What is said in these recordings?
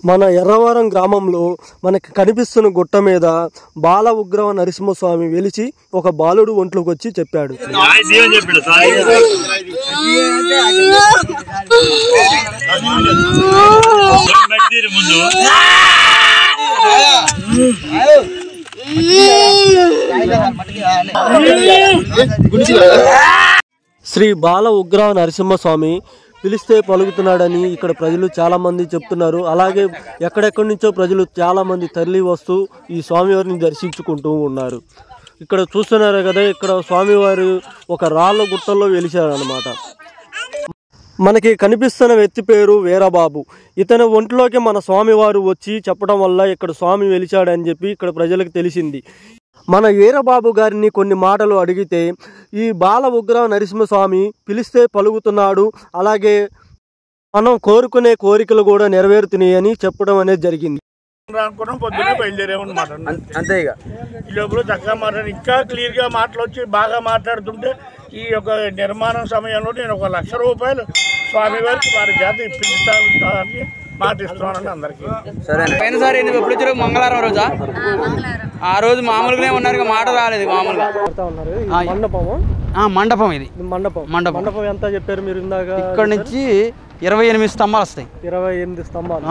మన ఎర్రవరం గ్రామంలో మనకి కనిపిస్తున్న గుట్ట మీద బాల ఉగ్రవ నరసింహస్వామి వెలిచి ఒక బాలుడు ఒంట్లోకి వచ్చి చెప్పాడు. శ్రీ బాల ఉగ్రవ నరసింహస్వామి పిలిస్తే పలుకుతున్నాడని ఇక్కడ ప్రజలు చాలా మంది చెప్తున్నారు. అలాగే ఎక్కడెక్కడి నుంచో ప్రజలు చాలా మంది తరలి వస్తూ ఈ స్వామివారిని దర్శించుకుంటూ ఉన్నారు. ఇక్కడ చూస్తున్నారు కదా, ఇక్కడ స్వామివారు ఒక రాళ్ళ గుట్టల్లో వెలిశారనమాట. మనకి కనిపిస్తున్న వ్యక్తి పేరు వీరబాబు. ఇతని ఒంట్లోకి మన స్వామివారు వచ్చి చెప్పడం వల్ల ఇక్కడ స్వామి వెలిచాడని చెప్పి ఇక్కడ ప్రజలకు తెలిసింది. మన వీరబాబు గారిని కొన్ని మాటలు అడిగితే ఈ బాల ఉగ్రవ నరసింహస్వామి పిలిస్తే పలుకుతున్నాడు, అలాగే మనం కోరుకునే కోరికలు కూడా నెరవేరుతున్నాయి అని చెప్పడం అనేది జరిగింది. పొద్దున్నే బయలుదేరేమన్నమాట. అంతే ఇక ఈ లోపల చక్కగా మాట్లాడి ఇంకా క్లియర్గా మాటలు వచ్చి బాగా మాట్లాడుతుంటే ఈ యొక్క నిర్మాణం సమయంలో నేను 1 లక్ష రూపాయలు స్వామివారికి వారి చేత ఇప్పిస్తానని మాటిస్తున్నానండి అందరికి. సరే పోయినసారి ఎప్పుడు వచ్చారు? మంగళవారం రోజా? ఆ రోజు మామూలుగానే ఉన్నారు, మాట రాలేదు. మామూలుగా మండపం ఇది మండపం ఎంత చెప్పారు మీరు ఇందాక? ఇక్కడ నుంచి 28 స్తంభాలు వస్తాయి. 28 స్తంభాలు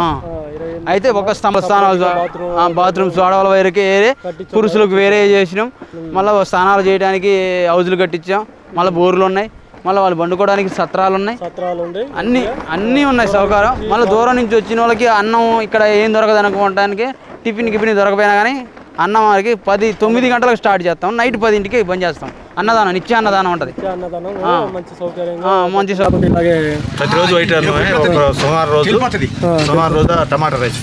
అయితే ఒక స్తంభ స్థానాలు బాత్రూమ్స్ ఆడవాళ్ళ వేరే పురుషులకు వేరే చేసినాం. మళ్ళీ స్నానాలు చేయడానికి హౌజులు కట్టించాం. మళ్ళీ బోర్లు ఉన్నాయి. మళ్ళీ వాళ్ళు వండుకోవడానికి సత్రాలు ఉన్నాయి. అన్నీ ఉన్నాయి సౌకర్యం. మళ్ళీ దూరం నుంచి వచ్చిన వాళ్ళకి అన్నం ఇక్కడ ఏం దొరకదు అనుకోవడానికి టిఫిన్ దొరకపోయినా కానీ అన్నం వారికి 9 గంటలకు స్టార్ట్ చేస్తాం. నైట్ 10ంటికి బంద్ చేస్తాం. అన్నదానం నిత్య అన్నదానం ఉంటుంది. మంచి ప్రతిరోజు సోమవారం రోజు టమాటా రైస్,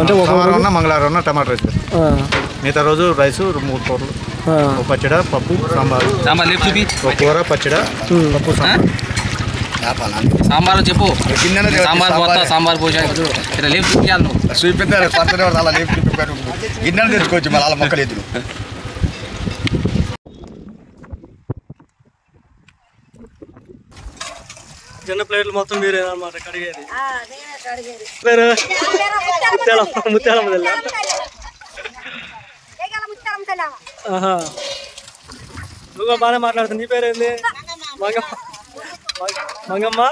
అంటే సోమవారం మంగళవారం టమాటా రైస్, మిగతా రోజు రైస్ 3 కూరలు, పచ్చడ, పప్పు, సాంబార్, కూర, పచ్చడ, పప్పు, సాంబార్ చెప్పు. సాంబార్ గిన్నెలు తెచ్చుకోవచ్చు మళ్ళీ అలా మొక్కలు ఎదురు. చిన్న ప్లేట్లు మొత్తం మీరేనమాట కడిగేది. నువ్వు బాగానే మాట్లాడుతుంది. నీ పేరేంది? మంగమ్మ.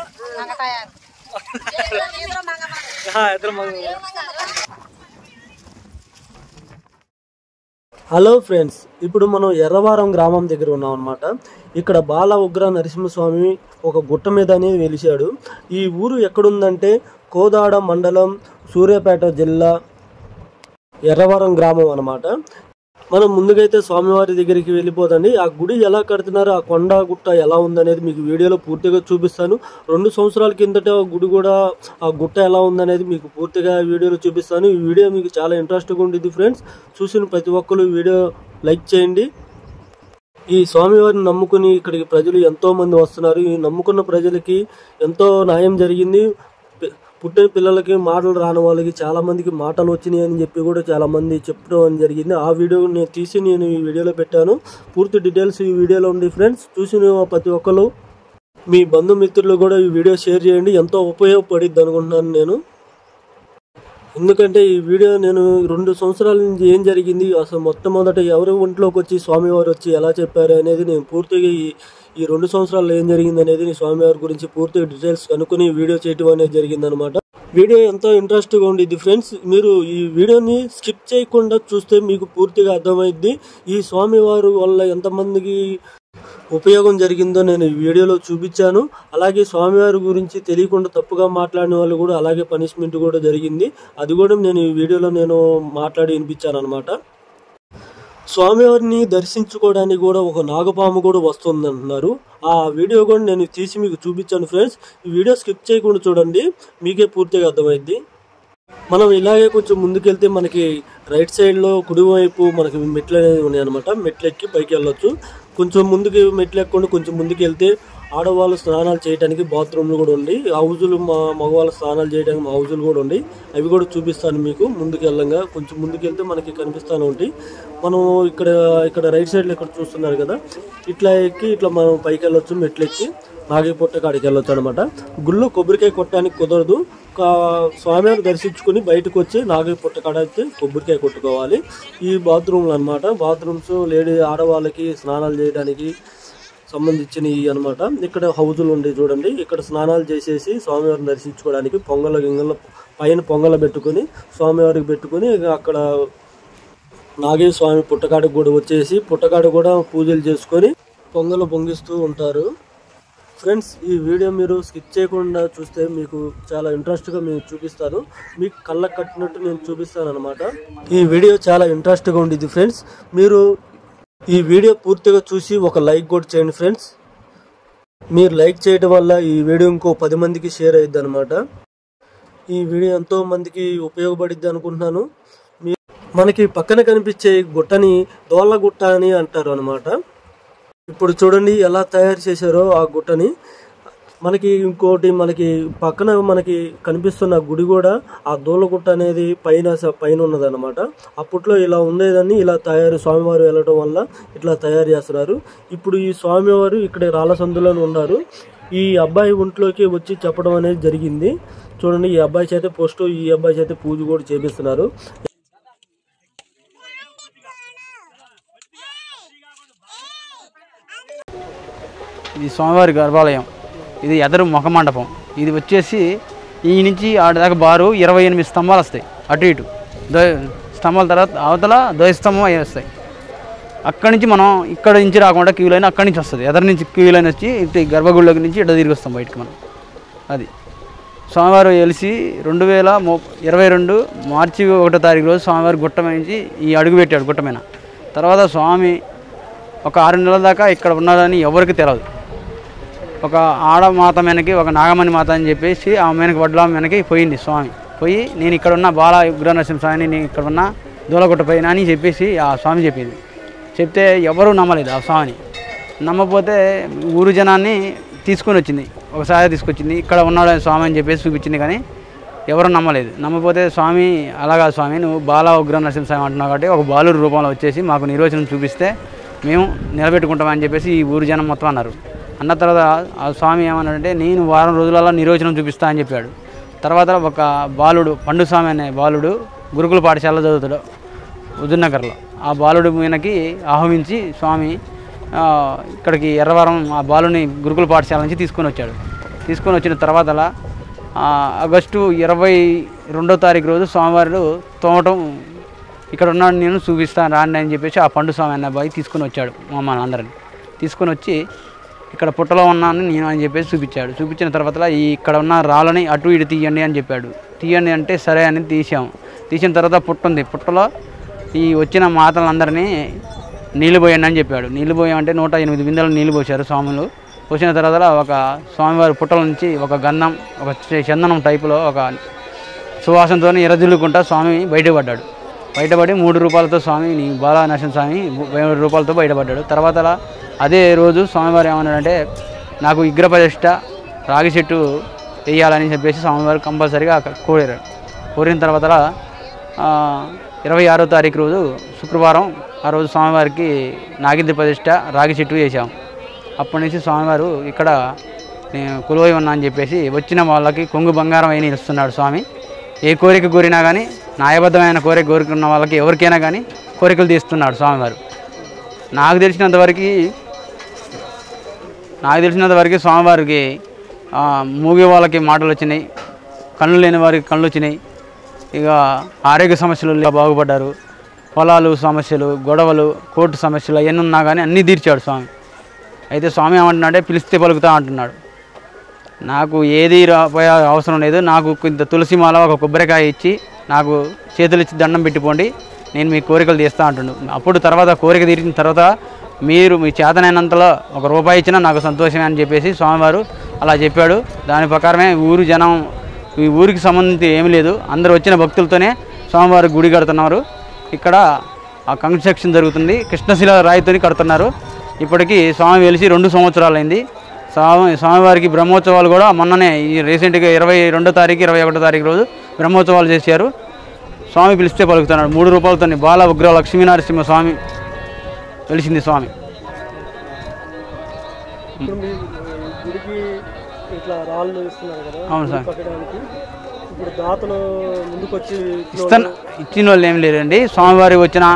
హలో ఫ్రెండ్స్, ఇప్పుడు మనం ఎర్రవరం గ్రామం దగ్గర ఉన్నాం అనమాట. ఇక్కడ బాల ఉగ్ర నరసింహస్వామి ఒక గుట్ట మీద అనేది వెలిశాడు. ఈ ఊరు ఎక్కడుందంటే కోదాడ మండలం, సూర్యాపేట జిల్లా, ఎర్రవరం గ్రామం అనమాట. మనం ముందుకైతే స్వామివారి దగ్గరికి వెళ్ళిపోదండి. ఆ గుడి ఎలా కడుతున్నారు, ఆ కొండ గుట్ట ఎలా ఉందనేది మీకు వీడియోలో పూర్తిగా చూపిస్తాను. 2 సంవత్సరాల కిందట గుడి కూడా ఆ గుట్ట ఎలా ఉందనేది మీకు పూర్తిగా వీడియోలో చూపిస్తాను. ఈ వీడియో మీకు చాలా ఇంట్రెస్ట్గా ఉంటుంది ఫ్రెండ్స్. చూసిన ప్రతి ఒక్కరు వీడియో లైక్ చేయండి. ఈ స్వామివారిని నమ్ముకుని ఇక్కడికి ప్రజలు ఎంతోమంది వస్తున్నారు. ఈ నమ్ముకున్న ప్రజలకి ఎంతో న్యాయం జరిగింది. పుట్టిన పిల్లలకి మాటలు రాని వాళ్ళకి చాలా మందికి మాటలు వచ్చినాయి అని చెప్పి కూడా చాలా మంది చెప్పడం జరిగింది. ఆ వీడియో నేను ఈ వీడియోలో పెట్టాను. పూర్తి డీటెయిల్స్ ఈ వీడియోలో ఉంది ఫ్రెండ్స్. చూసిన ప్రతి ఒక్కరు మీ బంధుమిత్రులు కూడా ఈ వీడియో షేర్ చేయండి. ఎంతో ఉపయోగపడిద్ది అనుకుంటున్నాను నేను. ఎందుకంటే ఈ వీడియో నేను 2 సంవత్సరాల నుంచి ఏం జరిగింది, అసలు మొట్టమొదట ఎవరి ఒంట్లోకి వచ్చి స్వామివారు వచ్చి ఎలా చెప్పారు అనేది నేను పూర్తిగా ఈ 2 సంవత్సరాల్లో ఏం జరిగింది అనేది స్వామివారి గురించి పూర్తిగా డీటెయిల్స్ కనుక్కొని వీడియో చేయడం అనేది జరిగిందనమాట. వీడియో ఎంతో ఇంట్రెస్ట్గా ఉండిద్ది ఫ్రెండ్స్. మీరు ఈ వీడియోని స్కిప్ చేయకుండా చూస్తే మీకు పూర్తిగా అర్థమైద్ది. ఈ స్వామివారు వల్ల ఎంతమందికి ఉపయోగం జరిగిందో నేను ఈ వీడియోలో చూపించాను. అలాగే స్వామివారి గురించి తెలియకుండా తప్పుగా మాట్లాడిన వాళ్ళు కూడా అలాగే పనిష్మెంట్ కూడా జరిగింది. అది కూడా నేను ఈ వీడియోలో మాట్లాడి వినిపించాను అనమాట. స్వామివారిని దర్శించుకోవడానికి కూడా ఒక నాగపాము కూడా వస్తుంది అంటున్నారు. ఆ వీడియో కూడా నేను తీసి మీకు చూపించాను ఫ్రెండ్స్. ఈ వీడియో స్కిప్ చేయకుండా చూడండి, మీకే పూర్తిగా అర్థమైద్ది. మనం ఇలాగే కొంచెం ముందుకెళ్తే మనకి రైట్ సైడ్లో కుడివైపు మనకి మెట్లు అనేవి ఉన్నాయన్నమాట. మెట్లు ఎక్కి పైకి వెళ్ళొచ్చు. కొంచెం ముందుకి మెట్లు ఎక్కకుండా కొంచెం ముందుకు వెళ్తే ఆడవాళ్ళు స్నానాలు చేయడానికి బాత్రూమ్లు కూడా ఉంది. హౌజులు మగవాళ్ళు స్నానాలు చేయడానికి హౌజులు కూడా ఉంది. అవి కూడా చూపిస్తాను మీకు ముందుకు వెళ్ళంగా. కొంచెం ముందుకు వెళ్తే మనకి కనిపిస్తూనే ఉంటాయి. మనం ఇక్కడ రైట్ సైడ్లో ఇక్కడ చూస్తున్నారు కదా, ఇట్లా ఎక్కి ఇట్లా మనం పైకి వెళ్ళొచ్చు. మెట్లు ఎక్కి నాగేపొట్ట కాడికి వెళ్ళొచ్చు అనమాట. గుళ్ళో కొబ్బరికాయ కొట్టడానికి కుదరదు. స్వామివారిని దర్శించుకుని బయటకు వచ్చి నాగయ్య పుట్టకాడ అయితే కొబ్బరికాయ కొట్టుకోవాలి. ఈ బాత్రూమ్లు అనమాట. బాత్రూమ్స్ ఆడవాళ్ళకి స్నానాలు చేయడానికి సంబంధించినవి అనమాట. ఇక్కడ హౌజులు ఉండి చూడండి, ఇక్కడ స్నానాలు చేసేసి స్వామివారిని దర్శించుకోవడానికి గింగల పైన పొంగల పెట్టుకుని స్వామివారికి పెట్టుకుని అక్కడ నాగయ్య స్వామి పుట్టకాడికి కూడా వచ్చేసి పుట్టకాడ కూడా పూజలు చేసుకొని పొంగలు పొంగిస్తూ ఉంటారు. ఫ్రెండ్స్, ఈ వీడియో మీరు స్కిప్ చేయకుండా చూస్తే మీకు చాలా ఇంట్రెస్ట్గా మేము చూపిస్తాను. మీకు కళ్ళకు కట్టినట్టు నేను చూపిస్తాను అనమాట. ఈ వీడియో చాలా ఇంట్రెస్ట్గా ఉండేది ఫ్రెండ్స్. మీరు ఈ వీడియో పూర్తిగా చూసి ఒక లైక్ కూడా చేయండి ఫ్రెండ్స్. మీరు లైక్ చేయడం వల్ల ఈ వీడియో ఇంకో 10 మందికి షేర్ అయ్యిద్ది అనమాట. ఈ వీడియో ఎంతో మందికి ఉపయోగపడిద్ది అనుకుంటున్నాను. మనకి పక్కన కనిపించే గుట్టని దోళ్ళ గుట్ట అని అంటారు అనమాట. ఇప్పుడు చూడండి ఎలా తయారు చేశారో ఆ గుట్టని. మనకి ఇంకోటి మనకి పక్కన మనకి కనిపిస్తున్న గుడి కూడా ఆ దోళ్ళగుట్ట అనేది పైన ఉన్నదన్నమాట. అప్పట్లో ఇలా ఉండేదని ఇలా స్వామివారు వెళ్ళడం వల్ల ఇట్లా తయారు చేస్తున్నారు. ఇప్పుడు ఈ స్వామివారు ఇక్కడ రాళ్ళసందులో ఉన్నారు. ఈ అబ్బాయి ఒంట్లోకి వచ్చి చెప్పడం అనేది జరిగింది. చూడండి, ఈ అబ్బాయి చేత ఈ అబ్బాయి చేత పూజ కూడా చేపిస్తున్నారు. ఇది స్వామివారి గర్భాలయం. ఇది ఎదరు ముఖ మండపం. ఇది వచ్చేసి ఈ నుంచి ఆడ దాకా బారు 28 స్తంభాలు వస్తాయి. అటు ఇటు స్తంభాల తర్వాత అవతల ద్వయస్తంభం అవి వస్తాయి. అక్కడి నుంచి మనం ఇక్కడ నుంచి రాకుండా క్యూ లైన్ అక్కడి నుంచి వస్తుంది. ఎదరి నుంచి క్యూ లైన్ వచ్చి ఇటు గర్భగుడిలోకి నుంచి ఇటు తిరిగి వస్తాం బయటకు మనం. అది స్వామివారు వెలిసి 2022 మార్చి 1వ తారీఖు రోజు స్వామివారి గుట్ట నుంచి ఈ అడుగు పెట్టాడు గుట్ట మీద. తర్వాత స్వామి ఒక 6 నెలల దాకా ఇక్కడ ఉన్నారని ఎవరికి తెలియదు. ఒక ఆడమాత మీనకి ఒక నాగమణి మాత అని చెప్పేసి ఆ మీనకి వడ్ల మీనకి పోయింది స్వామి. పోయి నేను ఇక్కడ ఉన్న బాల ఉగ్ర నరసింహస్వామిని నేను ఇక్కడ ఉన్న దూలగుట్ట పైన అని చెప్పేసి ఆ స్వామి చెప్పింది. చెప్తే ఎవరూ నమ్మలేదు ఆ స్వామిని. నమ్మకపోతే ఊరు జనాన్ని తీసుకొని వచ్చింది, ఒకసారి తీసుకొచ్చింది. ఇక్కడ ఉన్నాడు స్వామి అని చెప్పేసి చూపించింది, కానీ ఎవరు నమ్మలేదు. నమ్మకపోతే స్వామి అలాగా స్వామి నువ్వు బాల ఉగ్ర నరసింహస్వామి అంటున్నావు కాబట్టి ఒక బాలురు రూపంలో వచ్చేసి మాకు నిర్వచనం చూపిస్తే మేము నిలబెట్టుకుంటామని చెప్పేసి ఈ ఊరు జనం మొత్తం అన్నారు. అన్న తర్వాత ఆ స్వామి ఏమన్నాడంటే నేను వారం రోజులలో నిర్వచనం చూపిస్తా అని చెప్పాడు. తర్వాత ఒక బాలుడు పండుస్వామి అనే బాలుడు గురుకుల పాఠశాల చదువుతాడు హుజూర్నగర్లో. ఆ బాలుడు మీనకి ఆహ్వానించి స్వామి ఇక్కడికి ఎర్రవరం ఆ బాలుని గురుకుల పాఠశాల నుంచి తీసుకొని వచ్చాడు. తీసుకొని వచ్చిన తర్వాత ఆగస్టు 22వ తారీఖు రోజు స్వామివారు తోమటం ఇక్కడ ఉన్నాడు నేను చూపిస్తాను రాండి అని చెప్పేసి ఆ పండుస్వామి అన్న అబ్బాయి తీసుకొని వచ్చాడు మమ్మల్ని అందరిని. తీసుకొని వచ్చి ఇక్కడ పుట్టలో ఉన్నాను నేను అని చెప్పేసి చూపించాడు. చూపించిన తర్వాత ఇక్కడ ఉన్న రాళ్ళని అటు ఇటు తీయండి అని చెప్పాడు. తీయండి అంటే సరే అని తీసాము. తీసిన తర్వాత పుట్ట ఉంది. పుట్టలో ఈ వచ్చిన మాతలందరినీ నీళ్ళు పోయండి అని చెప్పాడు. నీళ్ళు పోయామంటే 108 బిందెలు నీళ్ళు పోశారు స్వాములు. పోసిన తర్వాత ఒక స్వామివారి పుట్టల నుంచి ఒక గంధం ఒక చందనం టైపులో ఒక సువాసనతో ఎర్రజిల్లుకుంటా స్వామి బయటపడ్డాడు. బయటపడి 3 రూపాయలతో స్వామి బాలా నరసింహస్వామి 3 రూపాయలతో బయటపడ్డాడు. తర్వాత అదే రోజు స్వామివారు ఏమన్నాడంటే నాకు విగ్రహ ప్రతిష్ఠ రాగి చెట్టు వేయాలని చెప్పేసి స్వామివారు కంపల్సరీగా కోరారు. కోరిన తర్వాత 26వ తారీఖు రోజు శుక్రవారం ఆ రోజు స్వామివారికి నాగిద్ది ప్రతిష్ఠ రాగి చెట్టు వేసాం. అప్పటి నుంచి స్వామివారు ఇక్కడ నేను కొలువై ఉన్నా అని చెప్పేసి వచ్చిన వాళ్ళకి కొంగు బంగారం అయిన ఇస్తున్నాడు స్వామి. ఏ కోరిక కోరినా కానీ న్యాయబద్ధమైన కోరిక కోరుకున్న వాళ్ళకి ఎవరికైనా కానీ కోరికలు తీస్తున్నాడు స్వామివారు. నాకు తెలిసినంతవరకు స్వామివారికి మూగే వాళ్ళకి మాటలు వచ్చినాయి, కళ్ళు లేని వారికి కళ్ళు వచ్చినాయి. ఇక ఆరోగ్య సమస్యలు బాగుపడ్డారు. పొలాలు సమస్యలు, గొడవలు, కోర్టు సమస్యలు అవన్నీ ఉన్నా కానీ అన్నీ తీర్చాడు స్వామి. అయితే స్వామి ఏమంటున్నాడే పిలిస్తే పలుకుతా అంటున్నాడు. నాకు ఏది పోయే అవసరం లేదు, నాకు ఇంత తులసి మాల ఒక కొబ్బరికాయ ఇచ్చి నాకు చేతులు ఇచ్చి దండం పెట్టిపోండి, నేను మీ కోరికలు తీస్తా అంటున్నాడు. అప్పుడు తర్వాత కోరిక తీర్చిన తర్వాత మీరు మీ చేతనైనంతలో ₹1 ఇచ్చినా నాకు సంతోషమే అని చెప్పేసి స్వామివారు అలా చెప్పాడు. దాని ప్రకారమే ఊరు జనం ఈ ఊరికి సంబంధించి ఏమీ లేదు, అందరూ వచ్చిన భక్తులతోనే స్వామివారి గుడి కడుతున్నారు. ఇక్కడ ఆ కన్స్ట్రక్షన్ జరుగుతుంది, కృష్ణశిల రాయితో కడుతున్నారు. ఇప్పటికీ స్వామి వెలిసి 2 సంవత్సరాలు అయింది. స్వామివారికి బ్రహ్మోత్సవాలు కూడా మొన్ననే ఈ రీసెంట్గా 22వ తారీఖు 21వ తారీఖు రోజు బ్రహ్మోత్సవాలు చేశారు. స్వామి పిలిస్తే పలుకుతున్నాడు. 3 రూపాయలతో బాల ఉగ్ర లక్ష్మీనరసింహ స్వామి వెలిసింది స్వామి. అవును సార్. ఇప్పుడు దాతలు ముందుకు వచ్చి ఇచ్చిన వాళ్ళు ఏం లేరండి. స్వామివారికి వచ్చిన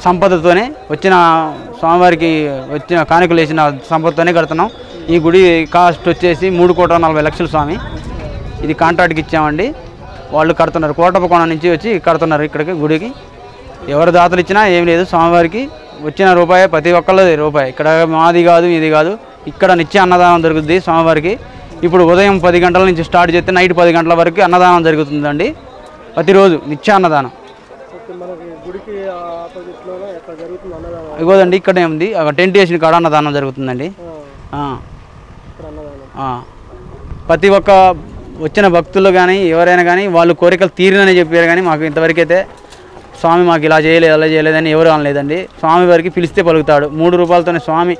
సంపదతోనే వచ్చిన స్వామివారికి వచ్చిన కానుకలు వేసిన సంపదతోనే కడుతున్నాం. ఈ గుడి కాస్ట్ వచ్చేసి 3,40,00,000 స్వామి. ఇది కాంట్రాక్ట్కి ఇచ్చామండి. వాళ్ళు కడుతున్నారు, కోటప్పకోణ నుంచి వచ్చి కడుతున్నారు ఇక్కడికి గుడికి. ఎవరు దాతలు ఇచ్చినా ఏం లేదు, స్వామివారికి వచ్చిన రూపాయి ప్రతి ఒక్కళ్ళది రూపాయి. ఇక్కడ మాది కాదు ఇది కాదు, ఇక్కడ నిత్య అన్నదానం జరుగుతుంది స్వామివారికి. ఇప్పుడు ఉదయం 10 గంటల నుంచి స్టార్ట్ చేస్తే నైట్ 10 గంటల వరకు అన్నదానం జరుగుతుందండి. ప్రతిరోజు నిత్య అన్నదానం. ఇగోదండి ఇక్కడే ఉంది, టెంట్ వేసిన కాడ అన్నదానం జరుగుతుందండి. ప్రతి ఒక్క వచ్చిన భక్తులు కానీ ఎవరైనా కానీ వాళ్ళు కోరికలు తీరినని చెప్పారు, కానీ మాకు ఇంతవరకు అయితే స్వామి మాకు ఇలా చేయలేదు అలా చేయలేదని ఎవరు అనలేదండి. స్వామి వారికి పిలిస్తే పలుకుతాడు. 3 రూపాయలతోనే స్వామి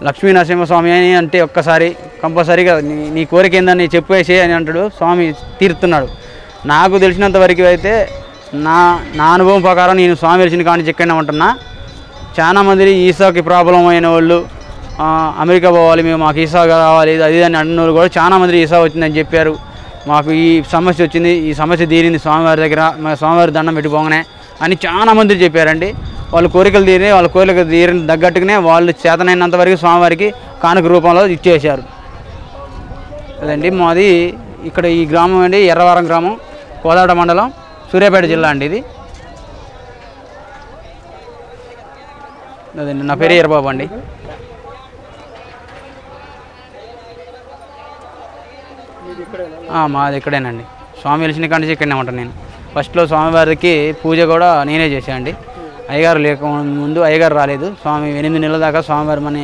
లక్ష్మీ నరసింహస్వామి అని అంటే ఒక్కసారి కంపల్సరీగా నీ కోరిక ఏందని చెప్పేసి అని అంటాడు. స్వామి తీరుతున్నాడు. నాకు తెలిసినంత వరకు అయితే నా అనుభవం ప్రకారం నేను స్వామి తెలిసిన కానీ చెక్కనే ఉంటున్నా. చాలామంది ఈసాకి ప్రాబ్లం అయిన వాళ్ళు అమెరికా పోవాలి, మాకు ఈసా కావాలి అది అని అన్న వాళ్ళు కూడా చాలామంది ఈసా వచ్చిందని చెప్పారు. మాకు ఈ సమస్య వచ్చింది, ఈ సమస్య తీరింది స్వామివారి దగ్గర, స్వామివారి దండం పెట్టుకోగానే అని చాలామంది చెప్పారండి. వాళ్ళ కోరికలు తీరి వాళ్ళ కోరికలు తీరిన తగ్గట్టుగానే వాళ్ళు చేతనైనంత వరకు స్వామివారికి కానుక రూపంలో ఇచ్చేసారు. అదండి మాది ఇక్కడ ఈ గ్రామం అండి, ఎర్రవరం గ్రామం, కోదాడ మండలం, సూర్యాపేట జిల్లా అండి ఇది. అదండి నా పేరు ఎర్రబాబు అండి. మాది ఇక్కడేనండి. స్వామి వెలిసిన కాడి నుంచి ఇక్కడనే ఉంటాను నేను. ఫస్ట్లో స్వామివారికి పూజ కూడా నేనే చేశానండి. అయ్యగారు లేక ముందు అయ్యగారు రాలేదు. స్వామి 8 నెలల దాకా స్వామివారి మన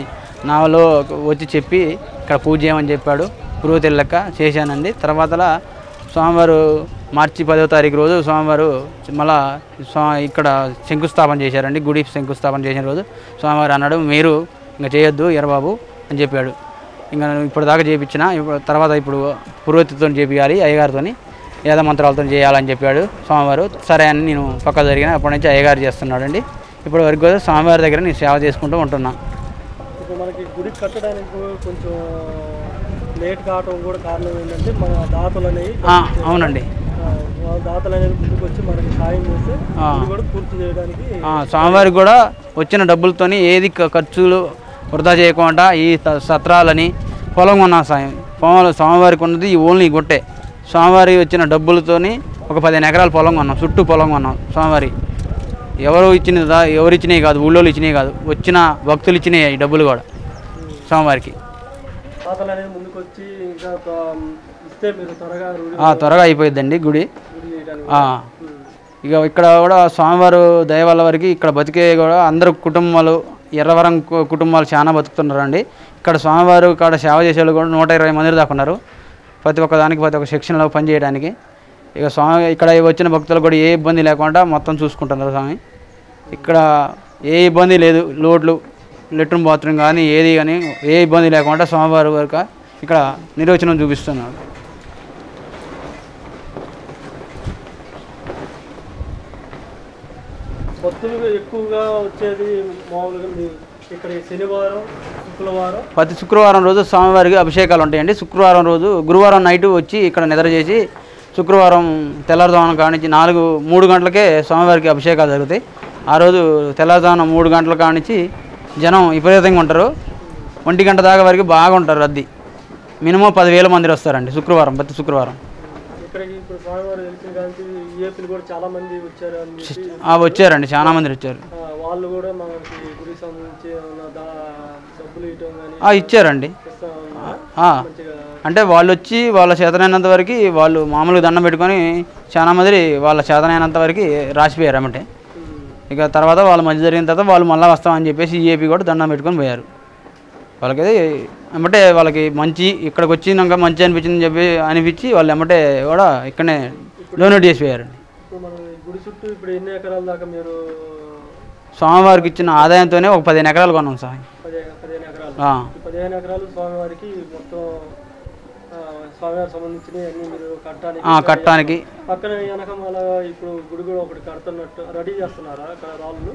నావలో వచ్చి చెప్పి ఇక్కడ పూజ చేయమని చెప్పాడు. పురోహితుల లెక్క చేశానండి. తర్వాత స్వామివారు మార్చి 10వ తారీఖు రోజు స్వామివారు మళ్ళా ఇక్కడ శంకుస్థాపన చేశారండి. గుడి శంకుస్థాపన చేసిన రోజు స్వామివారు అన్నాడు, మీరు ఇంకా చేయొద్దు ఎర్రబాబు అని చెప్పాడు. ఇంకా ఇప్పటిదాకా చేయించిన తర్వాత ఇప్పుడు పురోహితుతో చేపించాలి, అయ్యగారితో వేద మంత్రాలతో చేయాలని చెప్పాడు స్వామివారు. సరే అని నేను పక్క జరిగిన అప్పటి నుంచి అయ్యగారు చేస్తున్నాడు అండి. ఇప్పటి వరకు కూడా స్వామివారి దగ్గర నేను సేవ చేసుకుంటూ ఉంటున్నా. ఇప్పుడు మనకి గుడి కట్టడానికి కొంచెం లేట్ కావడం కూడా కారణం ఏంటంటే మన దాతలు అనేవి అవునండి, దాతలు అనేది ముందుకు వచ్చి మనకి సాయం చేస్తే కూడా పూర్తి చేయడానికి స్వామివారికి కూడా వచ్చిన డబ్బులతోని ఏది ఖర్చులు వృధా చేయకుండా ఈ సత్రాలని పొలం కొన్నా సాయం స్వామివారికి ఉన్నది ఓన్లీ గుట్టే. స్వామివారి వచ్చిన డబ్బులతోని ఒక 15 ఎకరాల పొలం కొన్నాం, చుట్టూ పొలం కొన్నాం. స్వామివారి ఎవరు ఇచ్చినవి కాదు, ఊళ్ళోళ్ళు ఇచ్చినవి కాదు, వచ్చిన భక్తులు ఇచ్చినాయి ఈ డబ్బులు కూడా స్వామివారికి. త్వరగా అయిపోయిందండి గుడి. ఇక ఇక్కడ కూడా స్వామివారు దయ వల్ల వరకు ఇక్కడ బతికే కూడా అందరు కుటుంబాలు, ఎర్రవరం కుటుంబాలు చాలా బతుకుతున్నారండి. ఇక్కడ స్వామివారు ఇక్కడ సేవ చేసేవాళ్ళు కూడా 120 మంది దాకా ఉన్నారు. ప్రతి ఒక్క సెక్షన్లో పనిచేయడానికి. ఇక స్వామి ఇక్కడ వచ్చిన భక్తులు కూడా ఏ ఇబ్బంది లేకుండా మొత్తం చూసుకుంటున్నారు స్వామి. ఇక్కడ ఏ ఇబ్బంది లేదు, లోడ్లు లెట్రిన్ బాత్రూమ్ కానీ ఏది కానీ ఏ ఇబ్బంది లేకుండా స్వామివారి వరకు ఇక్కడ నిర్వచనం చూపిస్తున్నారు. భక్తులు ఎక్కువగా వచ్చేది మామూలుగా ఇక్కడ శనివారం, శుక్రవారం, ప్రతి శుక్రవారం రోజు స్వామివారికి అభిషేకాలు ఉంటాయండి. శుక్రవారం రోజు గురువారం నైట్ వచ్చి ఇక్కడ నిద్ర చేసి శుక్రవారం తెల్లారుజామున కానించి 3 గంటలకే స్వామివారికి అభిషేకాలు జరుగుతాయి. ఆ రోజు తెల్లారుజామున 3 గంటల కానించి జనం విపరీతంగా ఉంటారు. 1 గంట దాకా వరకు బాగా ఉంటారు. రద్దీ మినిమం 10,000 మంది వస్తారండి శుక్రవారం, ప్రతి శుక్రవారం. వచ్చారండి, చాలా మంది వచ్చారు. ఇచ్చారండి. అంటే వాళ్ళు వచ్చి వాళ్ళ చేతనైనంత వరకు వాళ్ళు మామూలుగా దండం పెట్టుకొని చాలా మంది వాళ్ళ చేతనైనంత వరకు రాసిపోయారు అన్నమాట. ఇక తర్వాత వాళ్ళ మధ్య జరిగిన తర్వాత వాళ్ళు మళ్ళీ వస్తామని చెప్పేసి ఈఏపీ కూడా దండం పెట్టుకొని పోయారు. వాళ్ళకి ఎమ్మటే వాళ్ళకి మంచి ఇక్కడికి వచ్చినాక మంచి అనిపించిందని అనిపించి వాళ్ళు ఎమ్మటే కూడా ఇక్కడనే డొనేట్ చేసిపోయారండి. స్వామివారికి ఇచ్చిన ఆదాయంతోనే ఒక 15 ఎకరాలు కొన్నాం సార్. 15 ఎకరాలు స్వామివారికి మొత్తం స్వామివారికి సంబంధించిన కట్టడానికి పక్కన ఇప్పుడు గుడి కూడా ఒకటి కడుతున్నట్టు రెడీ చేస్తున్నారా రాళ్ళు?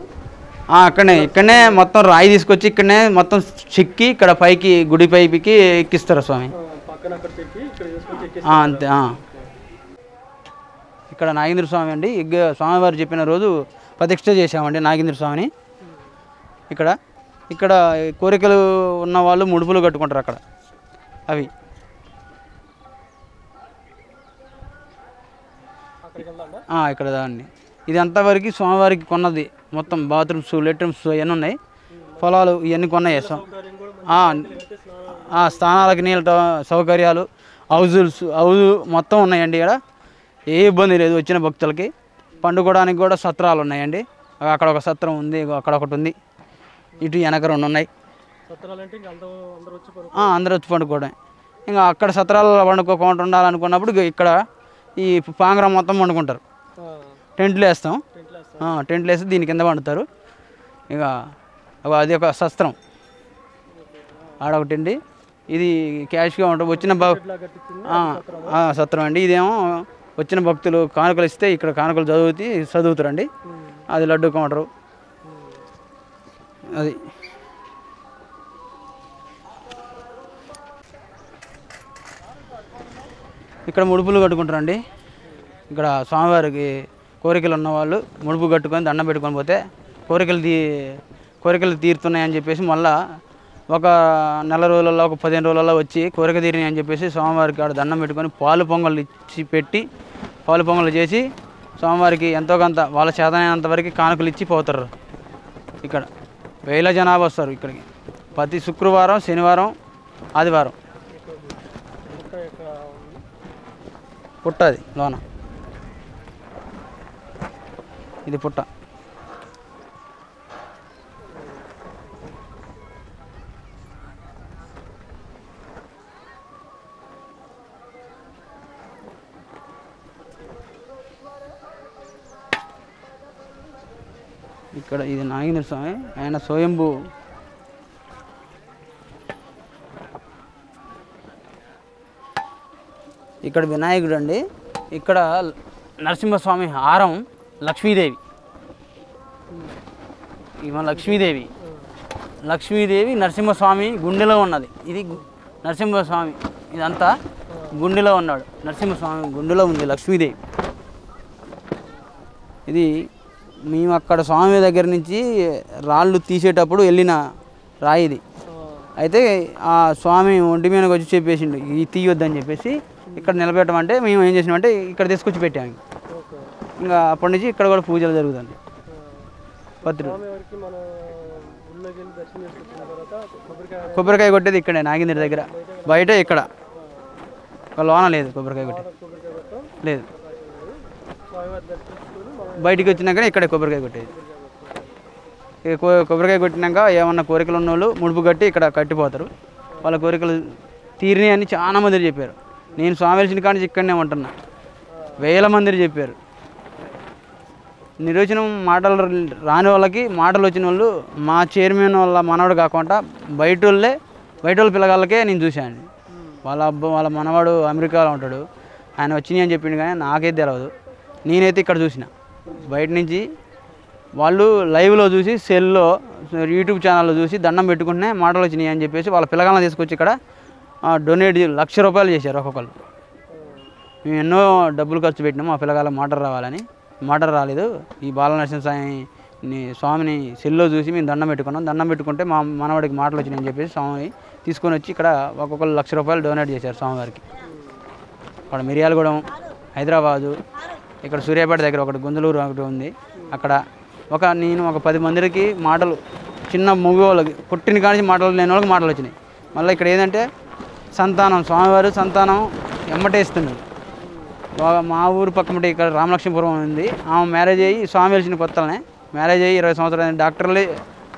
ఇక్కడనే మొత్తం రాయి తీసుకొచ్చి ఇక్కడనే మొత్తం చెక్కి ఇక్కడ పైకి గుడి పైకి ఎక్కిస్తారు స్వామి. పక్కన అక్కడ చెక్కి ఇక్కడ తీసుకొచ్చి అంతే. ఇక్కడ నాగేంద్ర స్వామి అండి. స్వామివారు చెప్పిన రోజు ప్రతిష్ఠ చేశామండి నాగేంద్ర స్వామిని. ఇక్కడ కోరికలు ఉన్న వాళ్ళు ముడుపులు కట్టుకుంటారు అక్కడ. అవి ఇక్కడ దాన్ని ఇది అంతవరకు స్వామివారికి కొన్నది. మొత్తం బాత్రూమ్స్, లెట్రూమ్స్ ఇవన్నీ ఉన్నాయి. పొలాలు ఇవన్నీ కొన్నాయి. స్థానాలకి నీళ్ళ సౌకర్యాలు, హౌజు మొత్తం ఉన్నాయండి. ఇక్కడ ఏ ఇబ్బంది లేదు వచ్చిన భక్తులకి. పండుకోవడానికి కూడా సత్రాలు ఉన్నాయండి. అక్కడ ఒక సత్రం ఉంది, అక్కడ ఒకటి ఉంది, ఇటు వెనక 2 ఉన్నాయి. అందరూ వచ్చి పండుకోవడం. ఇంకా అక్కడ సత్రాలలో పండుకోకుండా ఉండాలనుకున్నప్పుడు ఇక్కడ ఈ పాంగ్రం మొత్తం వండుకుంటారు. టెంట్లు వేస్తాం. టెంట్లు వేసి దీని కింద వండుతారు. ఇక అది ఒక శస్త్రం ఆడొకటండి. ఇది క్యాష్గా ఉంటుంది. వచ్చిన సత్రం అండి. ఇదేమో వచ్చిన భక్తులు కానుకలు ఇస్తే ఇక్కడ కానుకలు చదువుతారండి. అది లడ్డు కౌంటరు. అది ఇక్కడ ముడుపులు కట్టుకుంటారండి. ఇక్కడ స్వామివారికి కోరికలు ఉన్నవాళ్ళు ముడుపు కట్టుకొని దండం పెట్టుకొని పోతే కోరికలు తీరుతున్నాయని చెప్పేసి మళ్ళీ ఒక నెల రోజులలో, ఒక 15 రోజులలో వచ్చి కోరిక తీరినాయి అని చెప్పేసి స్వామివారికి ఆడ దండం పెట్టుకొని పాలు పొంగలు చేసి స్వామివారికి ఎంతో కొంత వాళ్ళ చేతనైనంత వరకు కానుకలు ఇచ్చి పోతారు. ఇక్కడ వేల జనాభా వస్తారు ఇక్కడికి ప్రతి శుక్రవారం, శనివారం, ఆదివారం. పుట్టది లోన, ఇది పుట్ట. ఇక్కడ ఇది నాగేంద్ర స్వామి, ఆయన స్వయంభూ. ఇక్కడ వినాయకుడు అండి. ఇక్కడ నరసింహస్వామి హారం లక్ష్మీదేవి. ఇవ లక్ష్మీదేవి నరసింహస్వామి గుండెలో ఉన్నది. ఇది నరసింహస్వామి, ఇదంతా గుండెలో ఉన్నాడు. నరసింహస్వామి గుండెలో ఉంది లక్ష్మీదేవి. ఇది మేము అక్కడ స్వామి దగ్గర నుంచి రాళ్ళు తీసేటప్పుడు వెళ్ళిన రాయి ఇది. అయితే ఆ స్వామి ఒంటి మీదకి వచ్చి చెప్పేసిండు ఇది తీయొద్దని చెప్పేసి ఇక్కడ నిలబెట్టమంటే మేము ఏం చేసినామంటే ఇక్కడ తీసుకొచ్చి పెట్టాము. ఇంకా అప్పటి నుంచి ఇక్కడ కూడా పూజలు జరుగుతుంది. కొబ్బరికాయ కొట్టేది ఇక్కడే నాగేంద్ర దగ్గర, బయట ఇక్కడ లోన లేదు. కొబ్బరికాయ కొట్టేది లేదు. బయటికి వచ్చినాక ఇక్కడే కొబ్బరికాయ కొట్టేది. కొబ్బరికాయ కొట్టినాక ఏమన్నా కోరికలు ఉన్న వాళ్ళు ముడుపు కట్టి ఇక్కడ కట్టిపోతారు. వాళ్ళ కోరికలు తీరినాయి అని చాలా మంది చెప్పారు. నేను స్వామి వెలిసిన కానీ ఇక్కడనే ఉంటున్నా. వేల మంది చెప్పారు. నిర్వచనం మాటలు రాని వాళ్ళకి మాటలు వచ్చిన వాళ్ళు మా చైర్మన్ వాళ్ళ మనవాడు కాకుండా బయట వాళ్ళ పిల్లగాళ్ళకే నేను చూశాను. వాళ్ళ మనవాడు అమెరికాలో ఉంటాడు, ఆయన వచ్చినాయి అని చెప్పిండు కానీ నాకైతే తెలియదు. నేనైతే ఇక్కడ చూసిన బయట నుంచి. వాళ్ళు లైవ్లో చూసి సెల్లో యూట్యూబ్ ఛానల్లో చూసి దండం పెట్టుకుంటే మాటలు వచ్చినాయి అని చెప్పేసి వాళ్ళ పిల్లగాళ్ళని తీసుకొచ్చి ఇక్కడ డొనేట్ ₹1,00,000 చేశారు ఒక్కొక్కరు. మేము ఎన్నో డబ్బులు ఖర్చు పెట్టినాము మా పిల్లగాళ్ళకి మాటలు రావాలని. మాటలు రాలేదు. ఈ బాలనరసింహ స్వామిని సెల్లో చూసి మేము దండం పెట్టుకున్నాం. దండం పెట్టుకుంటే మా మనవాడికి మాటలు వచ్చినాయని చెప్పేసి స్వామి తీసుకొని వచ్చి ఇక్కడ ఒక్కొక్కరు ₹1,00,000 డొనేట్ చేశారు స్వామివారికి. అక్కడ మిర్యాలగూడెం, హైదరాబాదు, ఇక్కడ సూర్యాపేట దగ్గర ఒకటి, గుంజలూరు ఒకటి ఉంది. అక్కడ నేను ఒక 10 మందికి మాటలు, చిన్న మగ వాళ్ళకి పుట్టిన కానీ మాటలు లేని వాళ్ళకి మాటలు వచ్చినాయి. మళ్ళీ ఇక్కడ ఏంటంటే సంతానం, స్వామివారు సంతానం ఎమ్మటేస్తున్నారు. మా ఊరు పక్కన ఇక్కడ రామలక్ష్మీపురం ఉంది. ఆమె మ్యారేజ్ అయ్యి స్వామి వెలిసిన కొత్తలనే మ్యారేజ్ అయ్యి 20 సంవత్సరాలు డాక్టర్లే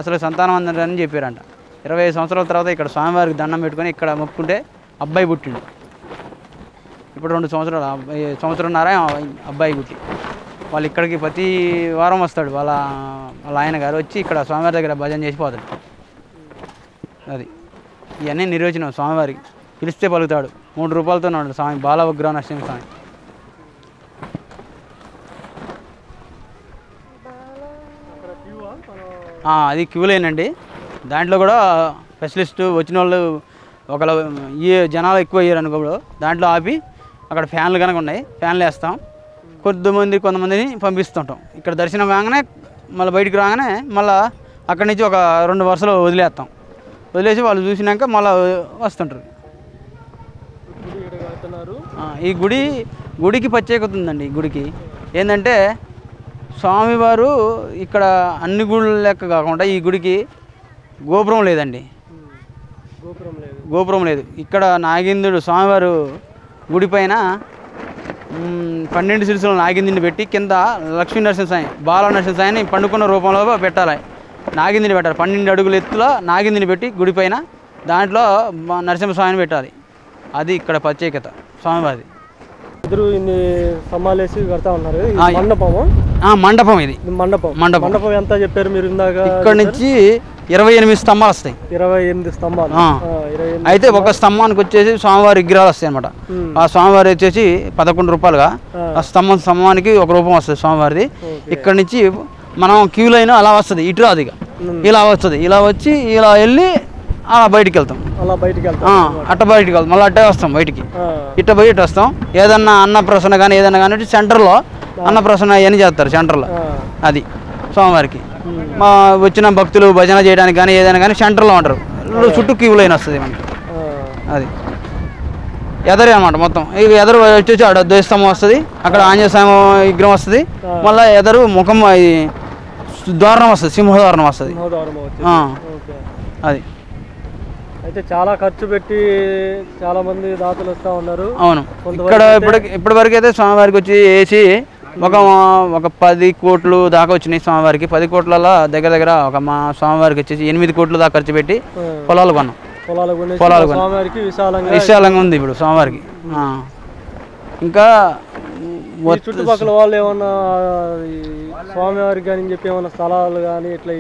అసలు సంతానం అందని చెప్పారంట. 25 సంవత్సరాల తర్వాత ఇక్కడ స్వామివారికి దండం పెట్టుకొని ఇక్కడ మొక్కుంటే అబ్బాయి పుట్టిండు. ఇప్పుడు 2 సంవత్సరాలు, సంవత్సరంన్నర అబ్బాయి పుట్టి. వాళ్ళు ఇక్కడికి ప్రతి వారం వస్తాడు. వాళ్ళ ఆయన గారు వచ్చి ఇక్కడ స్వామివారి దగ్గర భజన చేసిపోతాడు. అది ఇవన్నీ నిర్వచనం. స్వామివారికి పిలిస్తే పలుకుతాడు. ₹3 ఉన్నాడు స్వామి, బాల విగ్రహ నరసింహ స్వామి. అది క్యూలేనండి. దాంట్లో కూడా స్పెషలిస్ట్ వచ్చిన వాళ్ళు ఒకళ్ళు జనాలు ఎక్కువ అయ్యారు అనుకోడు దాంట్లో ఆపి అక్కడ ఫ్యాన్లు కనుక ఉన్నాయి, ఫ్యాన్లు వేస్తాం. కొంతమందిని పంపిస్తుంటాం. ఇక్కడ దర్శనం కాగానే మళ్ళీ బయటికి రాగానే మళ్ళీ అక్కడి నుంచి ఒక 2 వరుసలు వదిలేస్తాం. వదిలేసి వాళ్ళు చూసినాక మళ్ళీ వస్తుంటారు. ఈ గుడికి ప్రత్యేకత ఉందండి. ఈ గుడికి ఏంటంటే స్వామివారు ఇక్కడ అన్ని గుళ్ళు లెక్క కాకుండా ఈ గుడికి గోపురం లేదండి. గోపురం లేదు. ఇక్కడ నాగేంద్రుడు స్వామివారు గుడి పైన 12 శిరసులు నాగేంద్రుని పెట్టి కింద లక్ష్మీ నరసింహస్వామి బాల నరసింహస్వామిని పండుకున్న రూపంలో పెట్టాలి. నాగేంద్రుని పెట్టాలి. 12 అడుగుల ఎత్తులో నాగేంద్రుని పెట్టి గుడి పైన దాంట్లో నరసింహస్వామిని పెట్టాలి. అది ఇక్కడ ప్రత్యేకత స్వామివారిది. ఎదురు ఇన్ని సమాలేసి కడతా ఉన్నారు. మండపం ఇది. మండపం ఎంత చెప్పారు మీరు ఇందాక? ఇక్కడ నుంచి 28 స్తంభాలు వస్తాయి. 28 స్తంభాలు. అయితే ఒక స్తంభానికి వచ్చేసి స్వామివారి విగ్రహాలు వస్తాయి అనమాట. ఆ స్వామివారి వచ్చేసి 11 రూపాయలుగా ఆ స్తంభానికి ఒక రూపం వస్తుంది స్వామివారిది. ఇక్కడ నుంచి మనం క్యూ లైన్ అలా వస్తుంది. ఇటు రాదు, ఇక ఇలా వస్తుంది. ఇలా వచ్చి ఇలా వెళ్ళి అలా బయటికి వెళ్తాం. అట్ట బయటికి వెళ్తాం. మళ్ళీ అట్టే వస్తాం బయటికి. ఇట్ట బయట వస్తాం. ఏదన్నా అన్నప్రసన్న కానీ ఏదన్నా కానీ సెంటర్లో అన్నప్రసన్న అవన్నీ చేస్తారు సెంటర్లో. అది స్వామివారికి మా వచ్చిన భక్తులు భజన చేయడానికి కానీ ఏదైనా కానీ సెంటర్లో ఉంటారు. చుట్టూ క్యూ లైన్ వస్తుంది మనకి. అది ఎదరే అనమాట మొత్తం. ఇక ఎదరు వచ్చేసి అక్కడ ద్వైస్తంభం వస్తుంది. అక్కడ ఆంజనేయ స్వామి విగ్రహం వస్తుంది. మళ్ళీ ఎదరు ముఖం ద్వారం వస్తుంది, సింహద్వారం వస్తుంది. అది అయితే చాలా ఖర్చు పెట్టి చాలా మంది దాతలు వస్తూ ఉన్నారు. అవును. ఇక్కడ ఇప్పటివరకు అయితే స్వామివారికి వచ్చి వేసి ఒక 10 కోట్లు దాకా వచ్చినాయి స్వామివారికి. 10 కోట్లలో దగ్గర ఒక మా స్వామివారికి వచ్చేసి 8 కోట్లు దాకా ఖర్చు పెట్టి పొలాలు కొన్నాం. పొలాలు విశాలంగా ఉంది ఇప్పుడు స్వామివారికి. ఇంకా చుట్టుపక్కల వాళ్ళు ఏమన్నా స్వామివారికి కానీ చెప్పి ఏమన్నా స్థలాలు కానీ ఇట్లా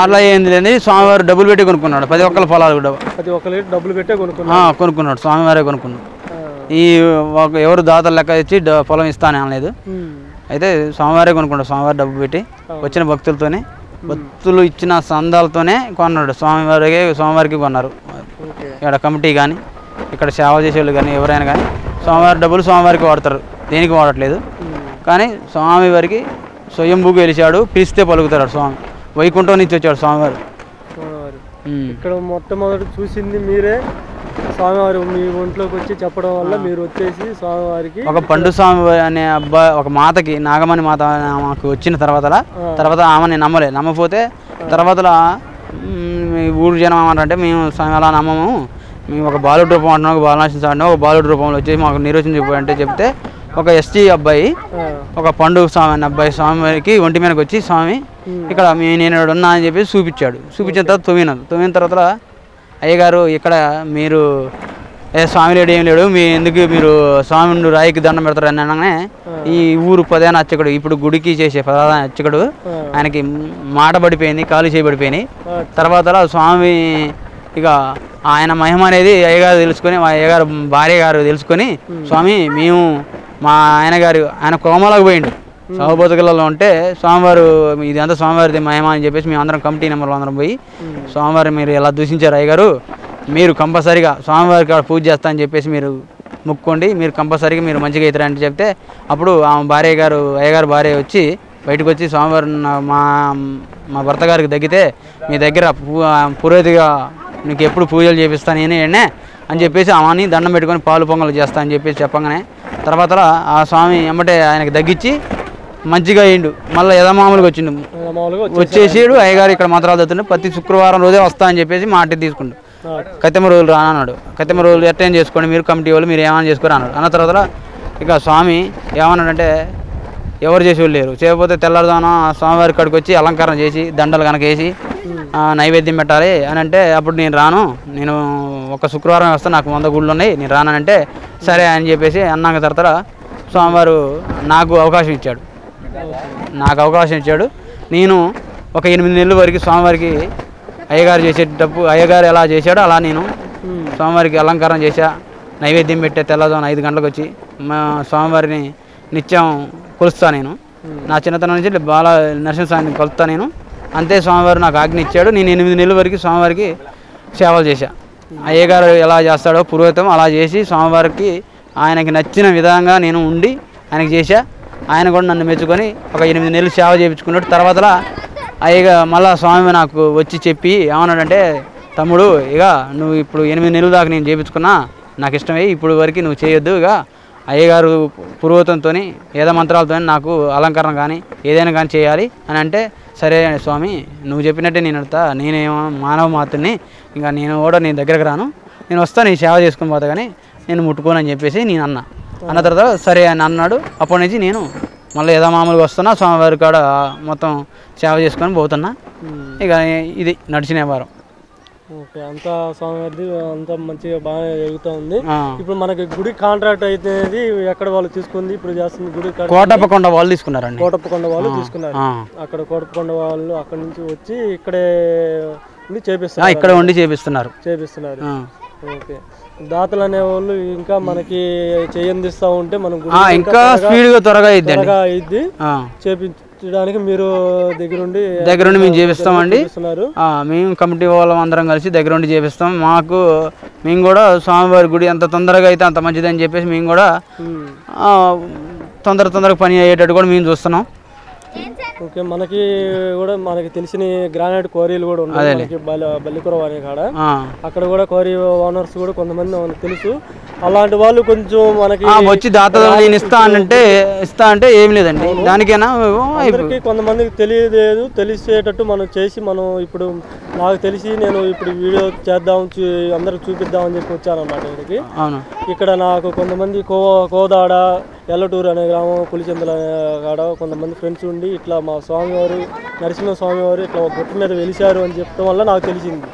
అట్లా ఏంది లేదు. స్వామివారు డబ్బులు పెట్టి కొనుక్కున్నాడు. 10 ఒక్కల పొలాలు డబ్బులు పెట్టే కొనుక్కున్నాడు. స్వామివారే కొనుక్కున్నాడు. ఈ ఎవరు దాతలు లెక్క ఇచ్చి పొలం ఇస్తానే అనలేదు. అయితే స్వామివారే కొనుక్కున్నాడు. స్వామివారి డబ్బు పెట్టి వచ్చిన భక్తులు ఇచ్చిన సందాలతోనే కొన్నాడు. స్వామివారికి కొన్నారు. ఇక్కడ కమిటీ కానీ ఇక్కడ సేవ చేసేవాళ్ళు కానీ ఎవరైనా కానీ స్వామివారి డబ్బులు స్వామివారికి వాడతారు, దేనికి వాడట్లేదు. కానీ స్వామివారికి స్వయంభూగా వెలిచాడు. పిలిస్తే పలుకుతాడు స్వామి. వైకుంఠం నుంచి వచ్చాడు స్వామివారు. ఇక్కడ మొట్టమొదటి చూసింది మీరే. స్వామివారు మీ ఒంట్లోకి వచ్చి చెప్పడం వల్ల మీరు వచ్చేసి స్వామివారికి ఒక పండు స్వామి అనే అబ్బాయి ఒక మాతకి నాగమణి మాత మాకు వచ్చిన తర్వాత ఆమెని నమ్మపోతే తర్వాత ఊరు జనం ఏమంటే మేము స్వామి అలా నమ్మము, మేము ఒక బాలుడు రూపం అంటున్నాం, ఒక బాలనాశనం అంటున్నాం, ఒక బాలుడు రూపంలో వచ్చేసి మాకు నిర్వచనం చెప్పారంటే చెప్తే ఒక ఎస్టీ అబ్బాయి ఒక పండు స్వామి అనే అబ్బాయి స్వామికి ఒంటి మీదకి వచ్చి స్వామి ఇక్కడ నేను ఉన్నా అని చెప్పి చూపించిన తర్వాత తొమ్మిన తర్వాత అయ్యగారు ఇక్కడ మీరు స్వామి లేడు ఏం లేడు, ఎందుకు మీరు స్వామి రాయికి దండం పెడతారు అని అనగానే ఈ ఊరు ప్రధాన అర్చకుడు ఇప్పుడు గుడికి చేసే ప్రధాన అర్చకుడు ఆయనకి మాట పడిపోయింది, కాలు చేయబడిపోయినాయి. తర్వాత స్వామి ఇక ఆయన మహిమ అనేది అయ్యగారు తెలుసుకొని మా అయ్యగారు భార్య గారు తెలుసుకొని స్వామి మేము మా ఆయన కోమలకు పోయిండు సౌబోధకలలో ఉంటే స్వామివారు ఇదంతా స్వామివారిది మహిమ అని చెప్పేసి మేము అందరం కమిటీ నెంబర్లు అందరం పోయి స్వామివారు మీరు ఎలా దూషించారు అయ్యగారు, మీరు కంపల్సరీగా స్వామివారికి పూజ చేస్తా అని చెప్పేసి మీరు మొక్కుకోండి, మీరు కంపల్సరీగా మీరు మంచిగా అవుతారని చెప్తే అప్పుడు ఆమె అయ్యగారు భార్య వచ్చి బయటకు వచ్చి స్వామివారు మా భర్త గారికి తగ్గితే మీ దగ్గర పురోహితిగా నీకు ఎప్పుడు పూజలు చేపిస్తాను నేనే అని చెప్పేసి ఆమెని దండం పెట్టుకొని పాలు పొంగలు చేస్తా అని చెప్పేసి చెప్పగానే తర్వాత ఆ స్వామి ఎమ్మటే ఆయనకి తగ్గించి మంచిగా అయ్యిండు. మళ్ళీ యథమామూలుగా వచ్చేసాడు. అయ్యగారు ఇక్కడ మంత్రాలు చదువుతుండే ప్రతి శుక్రవారం రోజే వస్తా అని చెప్పేసి మాట తీసుకుండు. కత్తెమ్మ రోజులు రానన్నాడు. కత్తెమ్మ రోజులు ఎట్టేం చేసుకోండి మీరు కమిటీ వాళ్ళు మీరు ఏమైనా చేసుకోరు అన్నాడు. అన్న తర్వాత ఇక స్వామి ఏమన్నాడంటే ఎవరు చేసేవాళ్ళు లేరు, చేయకపోతే తెల్లారుదాన స్వామివారి కాడికి వచ్చి అలంకరణ చేసి దండలు కనుక వేసి నైవేద్యం పెట్టాలి అని అంటే అప్పుడు నేను రాను, నేను ఒక శుక్రవారం వస్తే నాకు 100 గుళ్ళు ఉన్నాయి నేను రానంటే సరే అని చెప్పేసి అన్నాక తర్వాత స్వామివారు నాకు అవకాశం ఇచ్చాడు. నేను ఒక 8 నెలల వరకు స్వామివారికి అయ్యగారు చేసేటప్పుడు అయ్యగారు ఎలా చేశాడో అలా నేను స్వామివారికి అలంకరణ చేశా, నైవేద్యం పెట్టే తెల్లదాన 5 గంటలకు వచ్చి మా స్వామివారిని నిత్యం కొలుస్తా. నేను నా చిన్నతనం నుంచి బాల నరసింహస్వామిని కొలుస్తా నేను. అంతే స్వామివారు నాకు ఆజ్ఞ ఇచ్చాడు. నేను 8 నెలల వరకు స్వామివారికి సేవలు చేశా. అయ్యగారు ఎలా చేస్తాడో పురోహితం అలా చేసి స్వామివారికి ఆయనకి నచ్చిన విధంగా నేను ఉండి ఆయనకి చేశా. ఆయన కూడా నన్ను మెచ్చుకొని ఒక 8 నెలలు సేవ చేయించుకున్నాడు. తర్వాత అయ్యగా మళ్ళీ స్వామి నాకు వచ్చి చెప్పి ఏమన్నాడంటే, తమ్ముడు ఇక నువ్వు ఇప్పుడు 8 నెలల దాకా నేను చేయించుకున్నా, నాకు ఇష్టమే, ఇప్పుడు వరకు నువ్వు చేయొద్దు, ఇక అయ్యగారు పురోహితంతో వేద మంత్రాలతో నాకు అలంకరణ కానీ ఏదైనా కానీ చేయాలి అని అంటే, సరే స్వామి నువ్వు చెప్పినట్టే నేను అడతా, నేనేమో మానవ మాత్రుని, ఇంకా నేను కూడా నీ దగ్గరకు రాను, నేను వస్తాను నీ సేవ చేసుకుని పోతా కానీ నేను ముట్టుకోనని చెప్పేసి నేను అన్న తర్వాత సరే అని అన్నాడు. అప్పటి నుంచి నేను మళ్ళీ ఏదో మామూలుగా వస్తున్నా, స్వామివారి కాడ మొత్తం సేవ చేసుకొని పోతున్నా. ఇక ఇది నడిచిన వారం. ఓకే, అంతా స్వామివారిది అంతా మంచిగా బాగా జరుగుతూ ఉంది. ఇప్పుడు మనకి గుడి కాంట్రాక్ట్ అయితే ఎక్కడ వాళ్ళు తీసుకుంది, ఇప్పుడు చేస్తుంది గుడి కోటప్పకొండ వాళ్ళు తీసుకున్నారండి. కోటప్పకొండ వాళ్ళు తీసుకున్నారు. అక్కడ కోటప్పకొండ వాళ్ళు అక్కడ నుంచి వచ్చి ఇక్కడే ఉండి చేపిస్తున్నారు. ఇక్కడ ఉండి చేపిస్తున్నారు. ఓకే, దాతలు అనేవాళ్ళు ఇంకా మనకి చేయందిస్తూ ఉంటే మనం ఇంకా స్పీడ్గా త్వరగా అయింది చేపించడానికి మీరు దగ్గరుండి మేము చేపిస్తామండి. మేము కమిటీ వాళ్ళం అందరం కలిసి దగ్గరుండి చేపిస్తాం. మేము కూడా స్వామివారి గుడి ఎంత తొందరగా అయితే అంత మంచిదని చెప్పేసి మేము కూడా తొందరగా పని అయ్యేటట్టు కూడా మేము చూస్తున్నాం. ఓకే, మనకి తెలిసిన గ్రానైట్ క్వారీలు కూడా ఉన్నాయి బల్లికురవ అనే కాడ. అక్కడ కూడా క్వారీ ఓనర్స్ కూడా కొంతమంది మనకు తెలుసు. అలాంటి వాళ్ళు కొంచెం మనకి వచ్చి దాతలు నేను ఇస్తా అంటే ఏం లేదండి, దానికైనా కొంతమందికి తెలియలేదు. తెలిసేటట్టు మనం చేసి ఇప్పుడు నాకు తెలిసి నేను ఇప్పుడు వీడియో చేద్దాం, అందరికి చూపిద్దామని చెప్పి వచ్చాను అన్నమాట ఇక్కడికి. ఇక్కడ నాకు కొంతమంది కోదాడ ఎల్లటూరు అనే గ్రామం పులిచెందుల కాడ కొంతమంది ఫ్రెండ్స్ ఉండి ఇట్లా మా స్వామివారు నరసింహ స్వామివారు ఇట్లా ఒక గుట్ట మీద వెలిశారు అని చెప్పడం వల్ల నాకు తెలిసింది.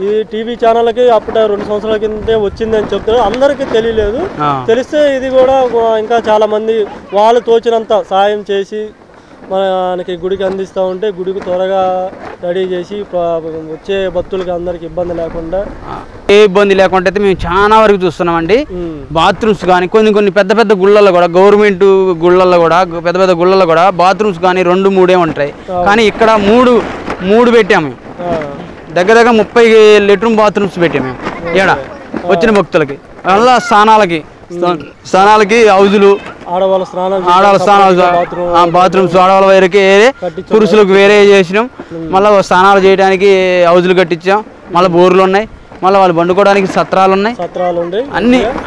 ఈ టీవీ ఛానల్కి అప్పుడే 2 సంవత్సరాల కిందే వచ్చింది అని చెప్తారు, అందరికీ తెలియలేదు. తెలిస్తే ఇది కూడా ఇంకా చాలా మంది వాళ్ళు తోచినంత సాయం చేసి మనకి గుడికి అందిస్తూ ఉంటే గుడికి త్వరగా రెడీ చేసి వచ్చే భక్తులకి అందరికి ఇబ్బంది లేకుండా అయితే మేము చాలా వరకు చూస్తున్నామండి. బాత్రూమ్స్ కానీ కొన్ని పెద్ద గుళ్ళల్లో కూడా గవర్నమెంట్ గుళ్ళల్లో కూడా పెద్ద గుళ్ళల్లో కూడా బాత్రూమ్స్ కానీ 2-3 ఉంటాయి. కానీ ఇక్కడ మూడు పెట్టాము. దగ్గర 30 లెట్రూమ్ బాత్రూమ్స్ పెట్టాము మేము ఇక్కడ వచ్చిన భక్తులకి. అలా స్నానాలకి హౌజులు, ఆడవాళ్ళ స్నానాలు బాత్రూమ్స్ ఆడవాళ్ళ వేరే పురుషులకు వేరే చేసినాం. మళ్ళీ స్నానాలు చేయడానికి హౌజులు కట్టించాం. మళ్ళీ బోర్లు ఉన్నాయి, మళ్ళీ వాళ్ళు వండుకోవడానికి సత్రాలు ఉన్నాయి,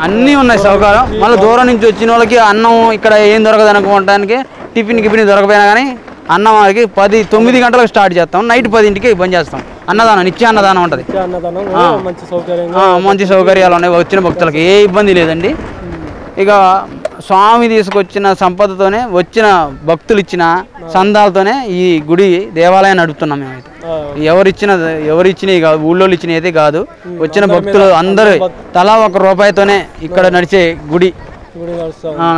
అన్నీ ఉన్నాయి సౌకర్యం. మళ్ళీ దూరం నుంచి వచ్చిన వాళ్ళకి అన్నం ఇక్కడ ఏం దొరకదు అనుకోవడానికి టిఫిన్ దొరకపోయినా కానీ అన్నం వాళ్ళకి 9 గంటలకు స్టార్ట్ చేస్తాం, నైట్ 10ంటికి బంద్ చేస్తాం. అన్నదానం నిత్య అన్నదానం ఉంటుంది, మంచి సౌకర్యాలు ఉన్నాయి. వచ్చిన భక్తులకి ఏ ఇబ్బంది లేదండి. ఇక స్వామి తీసుకొచ్చిన సంపదతోనే వచ్చిన భక్తులు ఇచ్చిన సందాలతోనే ఈ గుడి దేవాలయాన్ని నడుపుతున్నాం మేమైతే. ఎవరిచ్చినవి కాదు, ఊళ్ళో ఇచ్చినవి అయితే కాదు. వచ్చిన భక్తులు అందరూ తలా 1 రూపాయితోనే ఇక్కడ నడిచే గుడి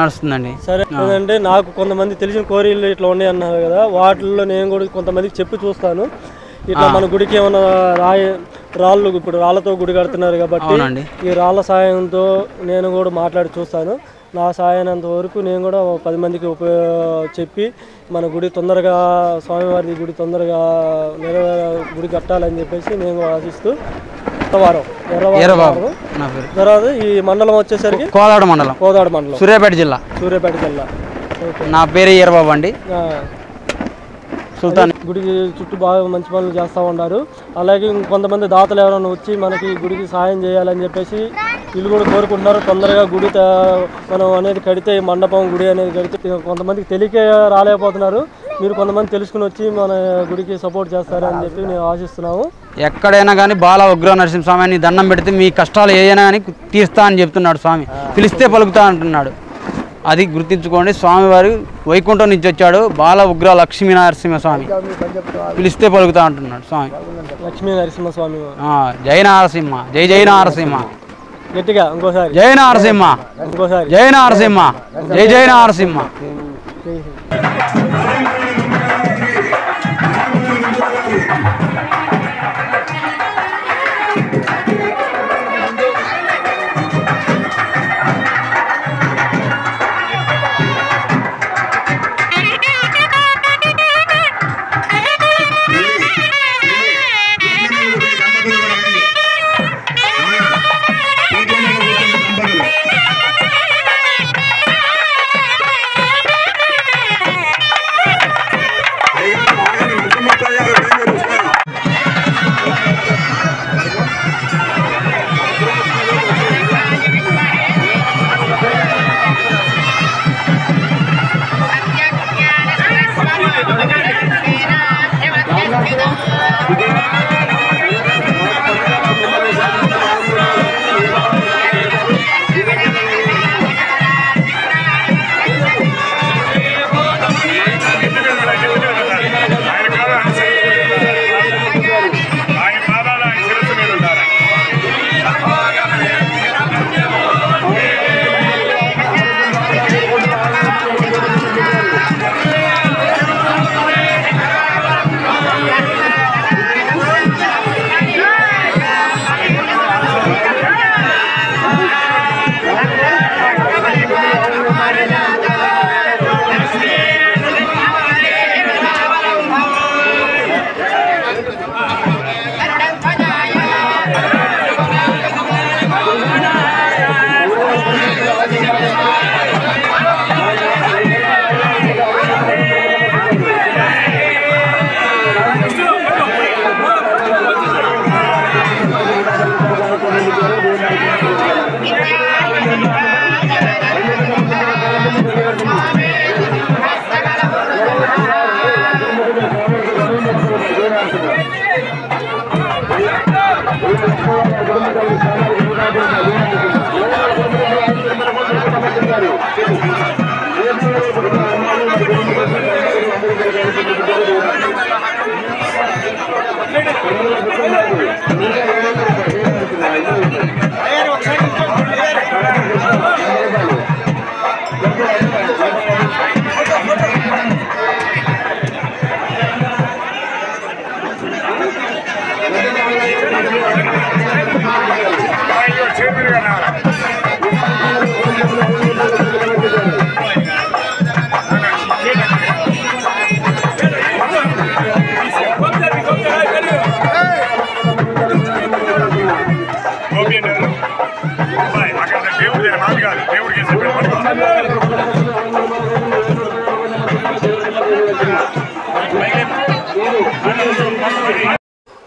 నడుస్తుందండి. సరే, అంటే నాకు కొంతమంది తెలిసిన కోరికలు ఇట్లా ఉన్నాయి అన్నారు కదా, వాటిల్లో నేను కూడా కొంతమందికి చెప్పి చూస్తాను. ఇట్లా మన గుడికి ఏమైనా రాళ్ళు ఇప్పుడు రాళ్ళతో గుడి కడుతున్నారు కాబట్టి ఈ రాళ్ళ సాయంతో నేను కూడా మాట్లాడి చూస్తాను. నా సాయనంత వరకు నేను కూడా 10 మందికి చెప్పి మన గుడి తొందరగా స్వామివారి గుడి తొందరగా గుడి కట్టాలని చెప్పేసి నేను ఆశిస్తూ తర్వాత ఈ మండలం వచ్చేసరికి కోదాడ మండలం సూర్యాపేట జిల్లా. నా పేరు ఈరబాబు అండి. సుల్తాన్ గుడికి చుట్టూ బాగా మంచి పనులు చేస్తూ ఉన్నారు. అలాగే కొంతమంది దాతలు ఎవరైనా వచ్చి మనకి గుడికి సాయం చేయాలని చెప్పేసి వీళ్ళు కూడా కోరుకుంటున్నారు. తొందరగా గుడి మనం అనేది కడితే మండపం గుడి అనేది కడితే కొంతమందికి తెలియక రాలేకపోతున్నారు. మీరు కొంతమంది తెలుసుకుని వచ్చి మన గుడికి సపోర్ట్ చేస్తారని చెప్పి నేను ఆశిస్తున్నాము. ఎక్కడైనా కానీ బాల ఉగ్ర నరసింహస్వామిని దండం పెడితే మీ కష్టాలు ఏదైనా కానీ తీరుస్తా అని చెప్తున్నాడు స్వామి. పిలిస్తే పలుకుతా అంటున్నాడు. అది గుర్తించుకోండి. స్వామివారు వైకుంఠం నుంచి వచ్చాడు. బాల ఉగ్ర లక్ష్మీ నరసింహస్వామి పిలిస్తే పలుకుతా అంటున్నాడు స్వామి. లక్ష్మీ నరసింహస్వామి జై నారసింహ, జై నారసింహ. గట్టిగా ఇంకోసారి జై నారసింహ, ఇంకోసారి జై నారసింహ, జై నారసింహ.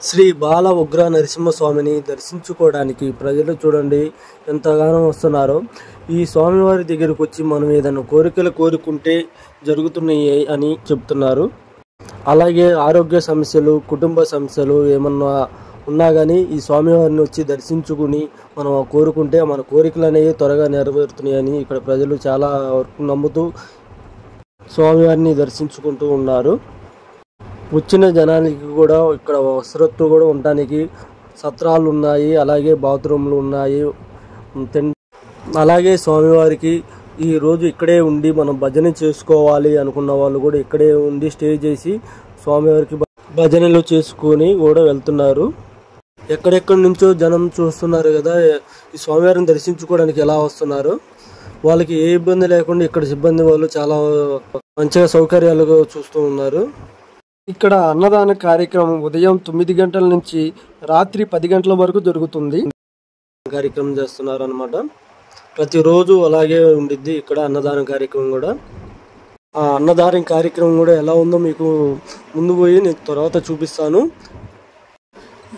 శ్రీ బాల ఉగ్ర నరసింహస్వామిని దర్శించుకోవడానికి ప్రజలు చూడండి ఎంతగానో వస్తున్నారో. ఈ స్వామివారి దగ్గరకు వచ్చి మనం ఏదైనా కోరికలు కోరుకుంటే జరుగుతున్నాయి అని చెప్తున్నారు. అలాగే ఆరోగ్య సమస్యలు, కుటుంబ సమస్యలు ఏమన్నా ఉన్నా కానీ ఈ స్వామివారిని వచ్చి దర్శించుకుని మనం కోరుకుంటే మన కోరికలు అనేవి త్వరగా నెరవేరుతున్నాయని ఇక్కడ ప్రజలు చాలా వరకు నమ్ముతూ స్వామివారిని దర్శించుకుంటూ ఉన్నారు. వచ్చిన జనానికి కూడా ఇక్కడ వసతులు కూడా ఉండడానికి సత్రాలు ఉన్నాయి, అలాగే బాత్రూమ్లు ఉన్నాయి. అలాగే స్వామివారికి ఈరోజు ఇక్కడే ఉండి మనం భజన చేసుకోవాలి అనుకున్న వాళ్ళు కూడా ఇక్కడే ఉండి స్టే చేసి స్వామివారికి భజనలు చేసుకొని కూడా వెళ్తున్నారు. ఎక్కడెక్కడి నుంచో జనం చూస్తున్నారు కదా ఈ స్వామివారిని దర్శించుకోవడానికి ఎలా వస్తున్నారు. వాళ్ళకి ఏ ఇబ్బంది లేకుండా ఇక్కడ సిబ్బంది వాళ్ళు చాలా మంచిగా సౌకర్యాలుగా చూస్తూ ఉన్నారు. ఇక్కడ అన్నదాన కార్యక్రమం ఉదయం 9 గంటల నుంచి రాత్రి 10 గంటల వరకు జరుగుతుంది. కార్యక్రమం చేస్తున్నారు అన్నమాట. ప్రతిరోజు అలాగే ఉండిద్ది ఇక్కడ అన్నదాన కార్యక్రమం కూడా. ఆ అన్నదాన కార్యక్రమం కూడా ఎలా ఉందో మీకు ముందు పోయి నేను తర్వాత చూపిస్తాను.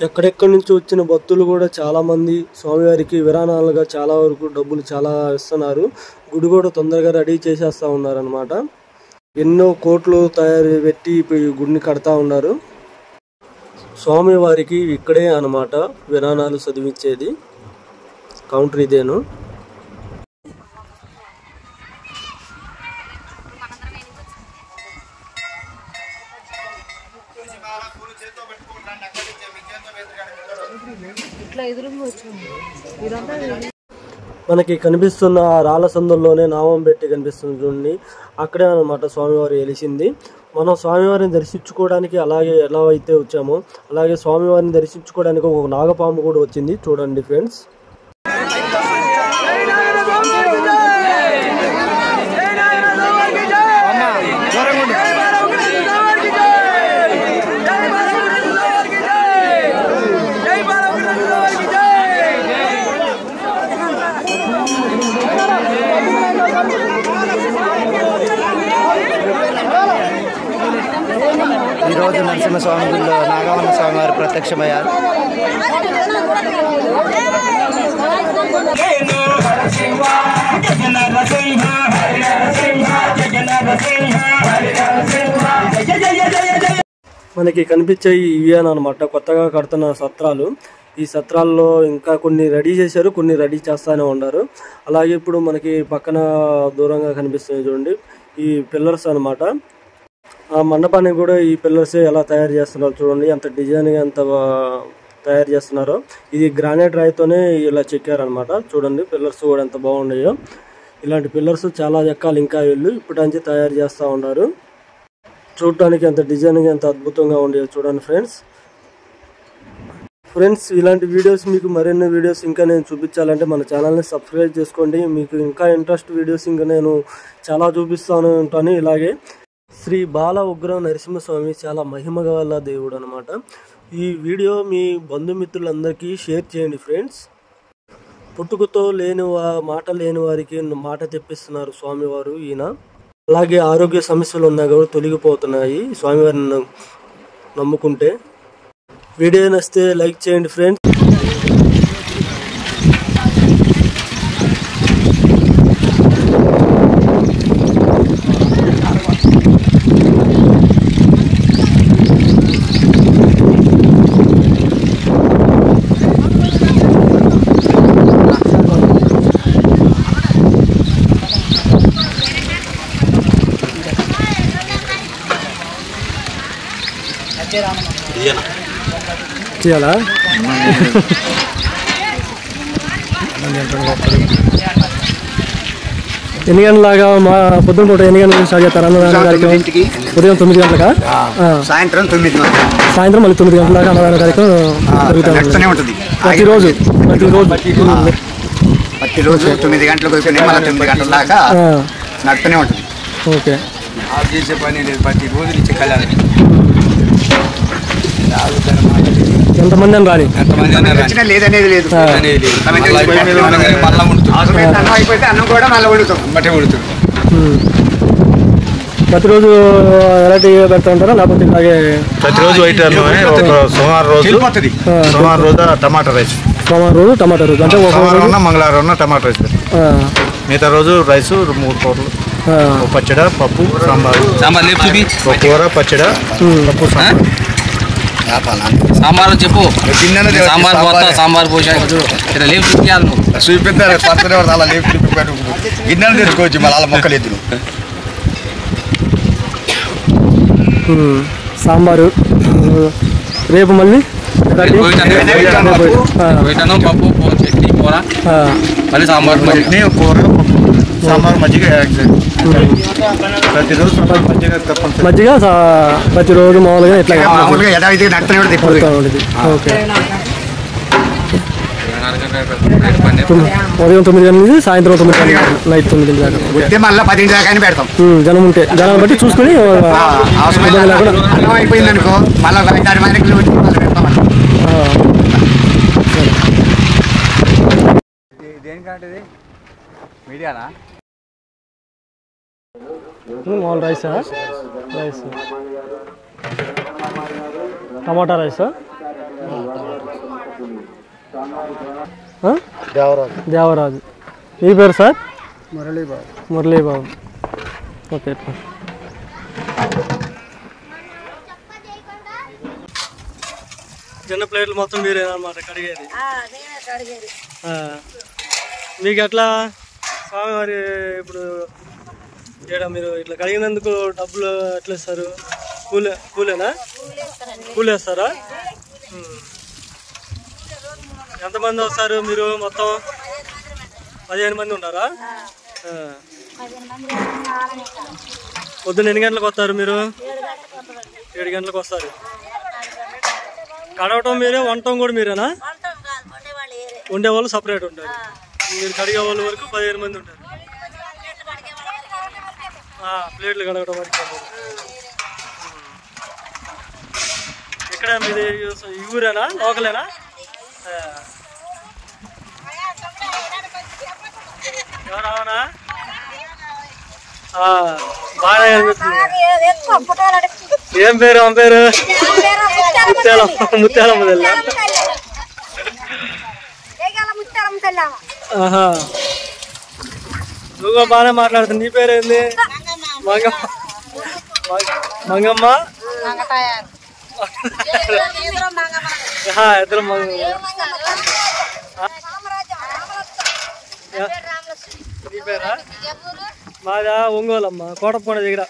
ఎక్కడెక్కడి నుంచి వచ్చిన భక్తులు కూడా చాలామంది స్వామివారికి విరాణాలుగా చాలా వరకు డబ్బులు చాలా ఇస్తున్నారు. గుడి కూడా తొందరగా రెడీ చేసేస్తూ ఉన్నారనమాట. ఎన్నో కోట్లు తయారు పెట్టి గుడిని కడతా ఉన్నారు. స్వామివారికి ఇక్కడే అన్నమాట విరాణాలు చదివించేది. కౌంటర్ ఇదేను. మనకి కనిపిస్తున్న రాళ్ళ సందుల్లోనే నామం పెట్టి కనిపిస్తుంది చూడండి. అక్కడే అన్నమాట స్వామివారు వెలిసింది. మనం స్వామివారిని దర్శించుకోవడానికి అలాగే ఎలా అయితే వచ్చామో అలాగే స్వామివారిని దర్శించుకోవడానికి ఒక నాగపాము కూడా వచ్చింది చూడండి ఫ్రెండ్స్. ఈరోజు నరసింహస్వామి గుడిలో నాగవన్న స్వామివారు ప్రత్యక్షమయ్యారు. మనకి కనిపించే ఇవి అనమాట కొత్తగా కడుతున్న సత్రాలు. ఈ సత్రాల్లో ఇంకా కొన్ని రెడీ చేశారు, కొన్ని రెడీ చేస్తూనే ఉన్నారు. అలాగే ఇప్పుడు మనకి పక్కన దూరంగా కనిపిస్తుంది చూడండి ఈ పిల్లర్స్ అనమాట. ఆ మండపానికి కూడా ఈ పిల్లర్స్ ఎలా తయారు చేస్తున్నారు చూడండి, ఎంత డిజైన్గా ఎంత తయారు చేస్తున్నారో. ఇది గ్రానైట్ రాయితోనే ఇలా చెక్కారనమాట. చూడండి పిల్లర్స్ కూడా ఎంత బాగున్నాయో. ఇలాంటి పిల్లర్స్ చాలా చెక్కాలి ఇంకా వీళ్ళు ఇప్పటి నుంచి తయారు చేస్తూ ఉన్నారు. చూడటానికి ఎంత డిజైన్గా ఎంత అద్భుతంగా ఉండేది చూడండి ఫ్రెండ్స్. ఇలాంటి వీడియోస్ మీకు మరిన్ని వీడియోస్ ఇంకా నేను చూపించాలంటే మన ఛానల్ని సబ్స్క్రైబ్ చేసుకోండి. మీకు ఇంకా ఇంట్రెస్ట్ వీడియోస్ ఇంకా నేను చాలా చూపిస్తాను ఉంటాను. ఇలాగే శ్రీ బాల ఉగ్ర నరసింహస్వామి చాలా మహిమ గల దేవుడు అనమాట. ఈ వీడియో మీ బంధుమిత్రులందరికీ షేర్ చేయండి ఫ్రెండ్స్. పుట్టుకతో మాట లేని వారికి మాట తెప్పిస్తున్నారు స్వామివారు ఈయన. అలాగే ఆరోగ్య సమస్యలు ఉన్నా కూడా తొలగిపోతున్నాయి స్వామివారిని నమ్ముకుంటే. వీడియో నచ్చితే లైక్ చేయండి ఫ్రెండ్స్. చేయాలా? ఎన్ని గంటలాగా మా పొద్దున పూట ఎన్ని గంటలకు స్టార్ట్ చేస్తారు అన్నదాన కార్యక్రమం? ఉదయం 9 గంటలకా? సాయంత్రం 9 సాయంత్రం మళ్ళీ 9 గంటల దాకా అన్నదాన కార్యక్రమం జరుగుతుంది ప్రతిరోజు. ప్రతిరోజు 9 గంటలకు అయిపోయినాయి, మళ్ళీ 9 గంటల దాకా నడుతూనే ఉంటుంది. ఓకే. చేసే పని లేదు, ప్రతిరోజు నుంచి కళ్యాణం. ఎంతమంది అని రాని లేదనేది లేదు. అయిపోతే అన్నం కూడా మళ్ళీ వండుతాం, బట్టే వండుతాం. ప్రతిరోజు వెరైటీ పెడతా ఉంటారా లేకపోతే ఇలాగే? ప్రతిరోజు వైట్ అన్నమే. సోమవారం రోజు టమాటా రైస్, సోమవారం రోజు టమాటా రైస్ అంటే సోమవారం మంగళవారం టమాటా రైస్. మిగతా రోజు రైస్ 3 కూరలు, పచ్చడి, పప్పు, సాంబార్, కూర, పచ్చడి, పప్పు, సాంబార్ చెప్పు. సాంబార్ పోషా చూపిస్తారు అలా లేపు గిన్నెలు తెచ్చుకోవచ్చు, మళ్ళీ అలా మొక్కలు ఎద్దులు. సాంబారు రేపు మళ్ళీ పప్పు, చట్నీ, కూర, మళ్ళీ సాంబార్, చట్నీ, కూర, సాంబార్, మజ్జిగ. ప్రతిరోజు మజ్జిగ ప్రతిరోజు మామూలుగా ఇట్లా ఓకే. ఉదయం 9 గంటల నుంచి సాయంత్రం 9 గంటల నైట్ 9 గంటల దాకా. మళ్ళీ 10 దాకా పెడతాం. జనం ఉంటే జనాన్ని బట్టి చూసుకొని అయిపోయింది అనుకో మళ్ళీ 5-6 మందికి దేనికంటే మీడియానా మామూలు రైసా? రైస్ టమాటా రైసా? దేవరాజు. మీ పేరు సార్? మురళీబాబు. ఓకే. చిన్న ప్లేట్లు మొత్తం మీరేనమాట కడిగేది? మీకు ఎట్లా స్వామివారి ఇప్పుడు మీరు ఇట్లా కడిగినందుకు డబ్బులు ఎట్లా ఇస్తారు? కూలేనా? కూలేస్తారా? ఎంతమంది వస్తారు మీరు? మొత్తం 15 మంది ఉన్నారా? పొద్దున్న ఎన్ని గంటలకు వస్తారు మీరు? 7 గంటలకు వస్తారు. కడగటం మీరే, వంటం కూడా మీరేనా? ఉండేవాళ్ళు సపరేట్ ఉంటారు. మీరు కడిగే వాళ్ళ వరకు 15 మంది ఉంటారు. ప్లేట్లు కడగడం వరకు. ఇక్కడ మీది ఈ ఊరేనా? లోకలేనా? ఎవరవునా? బాగా అనిపిస్తుంది. ఏం పేరు? అమ్మ పేరు? ముత్యాలమ్మ తల్లి. నువ్వు బాగానే మాట్లాడుతుంది. నీ పేరేంది? మంగమ్మ. ఇద్దరు నీ పేరా? మాదా ఒంగోలు అమ్మ, కోటప్పకొండ దగ్గర.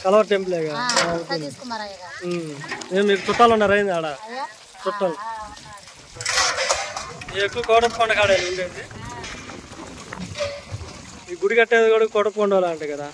కలవర్ టెంపులేగా. మీకు చుట్టాలు ఉన్నారా? అయింది ఆడ చుట్టాలు ఎక్కువ కోటప్పకొండ కాడే ఉండేది. ఈ గుడి కట్టేది కూడా కోటప్పకొండ అంటే కదా.